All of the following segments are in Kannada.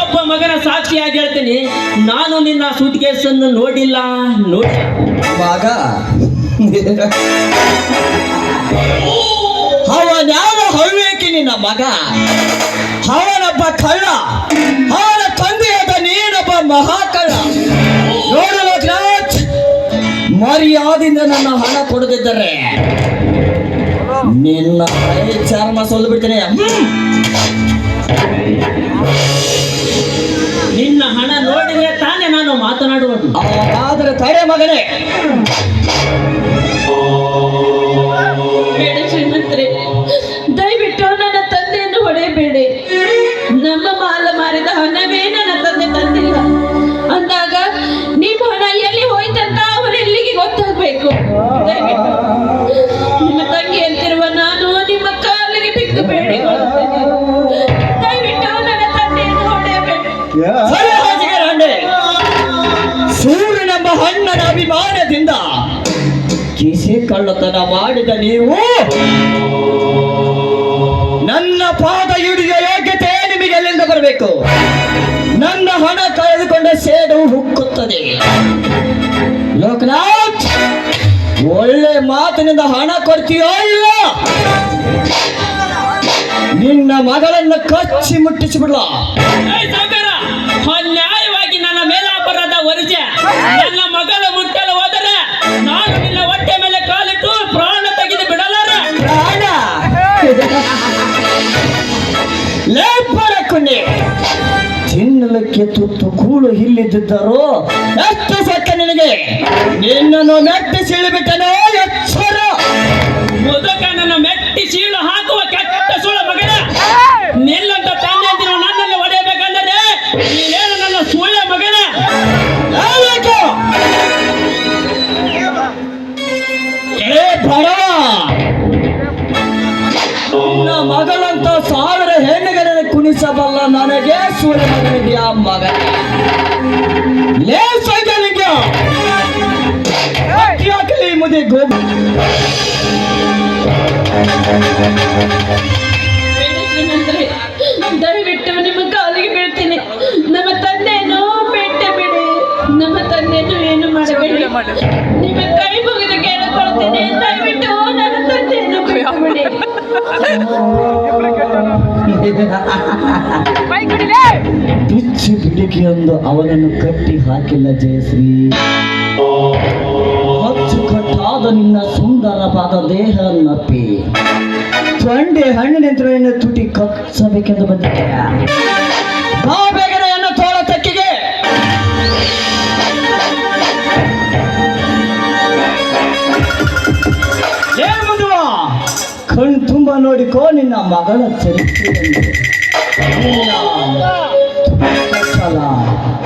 ಒಬ್ಬ ಮಗನ ಸಾಕ್ಷಿಯಾಗಿ ಹೇಳ್ತೀನಿ, ನಾನು ನಿನ್ನ ಸೂಟ್ ಕೇಸನ್ನು ನೋಡಿಲ್ಲ. ಮಗ ಅವನ್ಯಾವ ಹವ್ಯಕಿ ನಿನ್ನ ಮಗ? ಅವನೊಬ್ಬ ಕಳ್ಳ, ಅವನ ತಂದೆಯಾದ ನೀನೊಬ್ಬ ಮಹಾಕಳ್ಳ. ನೋಡು ಲೋಕನಾಥ್, ಮರ್ಯಾದಿಂದ ನನ್ನ ಹಣ ಕೊಡದಿದ್ದರೆ ನಿನ್ನ ಚರ್ಮ ಸೊಲ್ದು ಬಿಡ್ತೇನೆ. ನಿನ್ನ ಹಣ ನೋಡಿದ್ರೆ ತಾನೇ ನಾನು ಮಾತನಾಡುವುದು. ಆದರೆ ತಡೆ ಮಗನೇ. ಬೇಡ ಶ್ರೀಮಂತರೇ, ದಯವಿಟ್ಟು ನನ್ನ ತಂದೆಯನ್ನು ಹೊಡೆಯಬೇಡಿ. ನಮ್ಮ ಮಾಲ ಮಾರಿದ ಹಣವೇ ನನ್ನ ತಂದೆ ತಂದಿಲ್ಲ ಅಂದಾಗ ನಿಮ್ಮ ಹಣ ಎಲ್ಲಿ ಹೋಯ್ತಂತ ಅವರು ಎಲ್ಲಿಗೆ ಗೊತ್ತಾಗ್ಬೇಕು. ದಯವಿಟ್ಟು ನಿಮ್ಮ ತಂಗಿ ಅಂತಿರುವ ನಾನು ನಿಮ್ಮ ಕಾಲಿಗೆ ಬಿದ್ದು ಬೇಡಿಕೊಳ್ಳುತ್ತೇನೆ. ದಯವಿಟ್ಟು ನನ್ನ ತಂದೆಯನ್ನು ಹೊಡೆಯಬೇಡಿ. ಸೂರ್ಯನೆಂಬ ಹಣ್ಣನ ಅಭಿಮಾನದಿಂದ ಕಿಸಿ ಕಳ್ಳತನ ಮಾಡಿದ ನೀವು ನನ್ನ ಪಾದ ಹಿಡಿಯುವ ಯೋಗ್ಯತೆ ನಿಮಗೆ ಎಲ್ಲಿಂದ ಬರಬೇಕು? ನನ್ನ ಹಣ ಕಳೆದುಕೊಂಡ ಸೇಡು ಹುಕ್ಕುತ್ತದೆ. ಲೋಕನಾಥ್, ಒಳ್ಳೆ ಮಾತಿನಿಂದ ಹಣ ಕೊಡ್ತೀಯೋ ಇಲ್ಲ ನಿನ್ನ ಮಗಳನ್ನು ಕಚ್ಚಿ ಮುಟ್ಟಿಸಿಬಿಡ್ಲ. ನ್ಯಾಯವಾಗಿ ನನ್ನ ಮೇಲೆ ಅಪರಾಧ ವರಿಜ ನನ್ನ ಮಗಳ ಮುಟ್ಟಲು ಹೋದರೆ ನಾನು ನಿನ್ನ ಹೊಟ್ಟೆ ಮೇಲೆ ಕಾಲಿಟ್ಟು ಪ್ರಾಣ ತೆಗೆದು ಬಿಡಲಾರ. ಪ್ರಾಣ ಲೇಪಡಕ್ಕುಂಡೆ ತಿನ್ನಲಿಕ್ಕೆ ತುತ್ತು ಕೂಳು ಇಲ್ಲಿದ್ದರು ಎಷ್ಟು ಸಕ್ಕ ನಿನಗೆ? ನಿನ್ನನ್ನು ಮೆಟ್ಟಿ ಸೀಳಿಬಿಟ್ಟನೋ ಎಚ್ಚರ. ಮುದುಕ ನನ್ನ ಮೆಟ್ಟಿ ಸೀಳು ಹಾಕುವ ಕೆಟ್ಟ ಸುಳ ಮಗನ. ನಿಲ್ಲಂತ ತಂದೆ ಅಂತಿರೋ ನನ್ನನ್ನು ಹೊಡೆಯಬೇಕಂದರೆ ನೀನೇನು ನನ್ನ ಸುಳ್ಳ ಮಗನ? ಏ ಬಡವ, ನಿನ್ನ ಮಗಳಂತ 1000 ಹೆಣ್ಣುಗಳನ್ನು ಕುಣಿಸಬಲ್ಲ ನನಗೆ ಸೂರ್ಯ ಮಗನಿದೆಯಾ ಮಗ? ಲೇಸಲಿಗೆ ಯಾಕಲಿ ಮುದಿ ಗೋಬ. ಬೇಡ ಶ್ರೀಮಂತರೇ, ದಯವಿಟ್ಟು ನಿಮ್ಮ ಕಾಲಿಗೆ ಬೀಳ್ತೀನಿ. ನಮ್ಮ ತಂದೆಯನ್ನು ಬಿಟ್ಟು ಬಿಡಿ. ನಮ್ಮ ತಂದೆಯನ್ನು ಏನು ಮಾಡಬೇಡಿ. ನಿಮ್ಮ ಕೈ ಮುಗಿದು ಕೇಳಿಕೊಳ್ತೇನೆ. ದಯವಿಟ್ಟು ನನ್ನ ತಂದೆಯನ್ನು ಬಿಟ್ಟು ಬಿಡಿ. ಬಿಚ್ಚಿ ಬಿಡಿಕೆಯೊಂದು ಅವನನ್ನು ಕಟ್ಟಿ ಹಾಕಿಲ್ಲ ಜಯಶ್ರೀ. ಹೊಚ್ಚು ಕಟ್ಟಾದ ನಿನ್ನ ಸುಂದರವಾದ ದೇಹ ನಪ್ಪಿ ತೊಂಡೆ ಹಣ್ಣಿನಿಂದ ತುಟಿ ಕಚ್ಚಬೇಕೆಂದು ಬಂದಿದ್ದೀಯ. ಬಾ ಬೇಗನೆ ಎನ್ನ ತೋಳ ತಕ್ಕಿಗೆ. ಕಣ್ ತುಂಬ ನೋಡಿಕೋ ನಿನ್ನ ಮಗಳ ಚರಿತ್ರೆಯನ್ನು.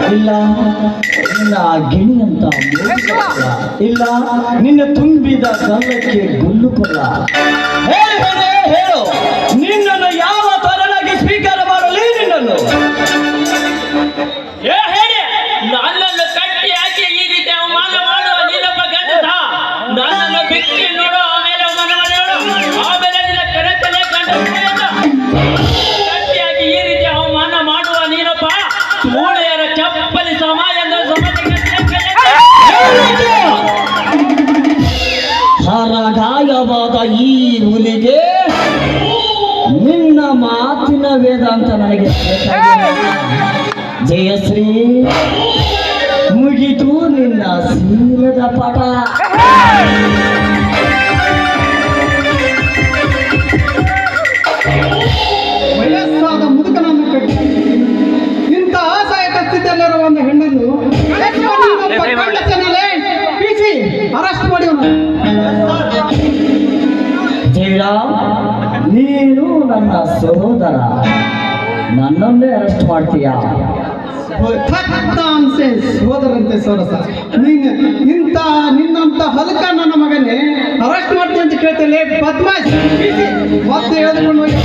ಇಲ್ಲ ನಿನ್ನ ಗಿಣಿ ಅಂತ ಇಲ್ಲ ನಿನ್ನ ತುಂಬಿದ ಗಲ್ಲಕ್ಕೆ ಗುಲ್ಲುಕೊಲ್ಲ. ಹೇಳು, ನಿನ್ನನ್ನು ಯಾವ ತರನಾಗಿ ಸ್ವೀಕಾರ ಮಾಡಲಿ? ನಿನ್ನನ್ನು ಹೇಳಿ, ನನ್ನನ್ನು ಕಟ್ಟಿ ಹಾಕಿ ಈ ರೀತಿ ಅವಮಾನ ಮಾಡುವ ನೀನೊಬ್ಬ ಗಂಡಸ. ನನ್ನನ್ನು ಬಿಕ್ಕಿ ನೋಡು, ಆಮೇಲೆ ಅವಮಾನ ಮಾಡೋಳು, ಆಮೇಲೆ ನಿನ್ನ ಕರೆತಲೆ ಕಟ್ಟಿಯಾಗಿ ಈ ರೀತಿ ಅವಮಾನ ಮಾಡುವ ನೀನೊಬ್ಬ ಮೂಳೆಯರ ಚಪ್ಪಲಿ ಸಮ ಎಂದು ಹರಗಾಯವಾದ ಈ ಹುಲಿಗೆ ನಿನ್ನ ಮಾತಿನ ವೇದಾಂತ ನನಗೆ ಜಯಶ್ರೀ. ಮುಗಿದು ನಿನ್ನ ಶೀಲದ ಪಾಠ. ವಯಸ್ಸಾದ ಮುದುಕನನ್ನು ಕಟ್ಟಿ ಇಂಥ ಅಸಹಾಯಕ ಸ್ಥಿತಿಯಲ್ಲಿರುವ ಒಂದು ಹೆಣ್ಣನ್ನು ಬೀಸಿ ಅರೆಸ್ಟ್ ಮಾಡಿ. ಜಯರಾಮ್, ನೀನು ನನ್ನ ಸಹೋದರ, ನನ್ನನ್ನೇ ಅರೆಸ್ಟ್ ಮಾಡ್ತೀಯಾ? ಹೋದರಂತೆ ಸೋರಸ. ನೀನು ನಿನ್ನಂತ ಹಲಕ ನನ್ನ ಮಗನೇ ಅರೆಸ್ಟ್ ಮಾಡ್ತೀನಿ ಅಂತ ಕೇಳ್ತೇನೆ. ಬದ್ಮಾಶ್ ಮತ್ತೆ ಎಳೆದುಕೊಂಡು ಹೋಗಿ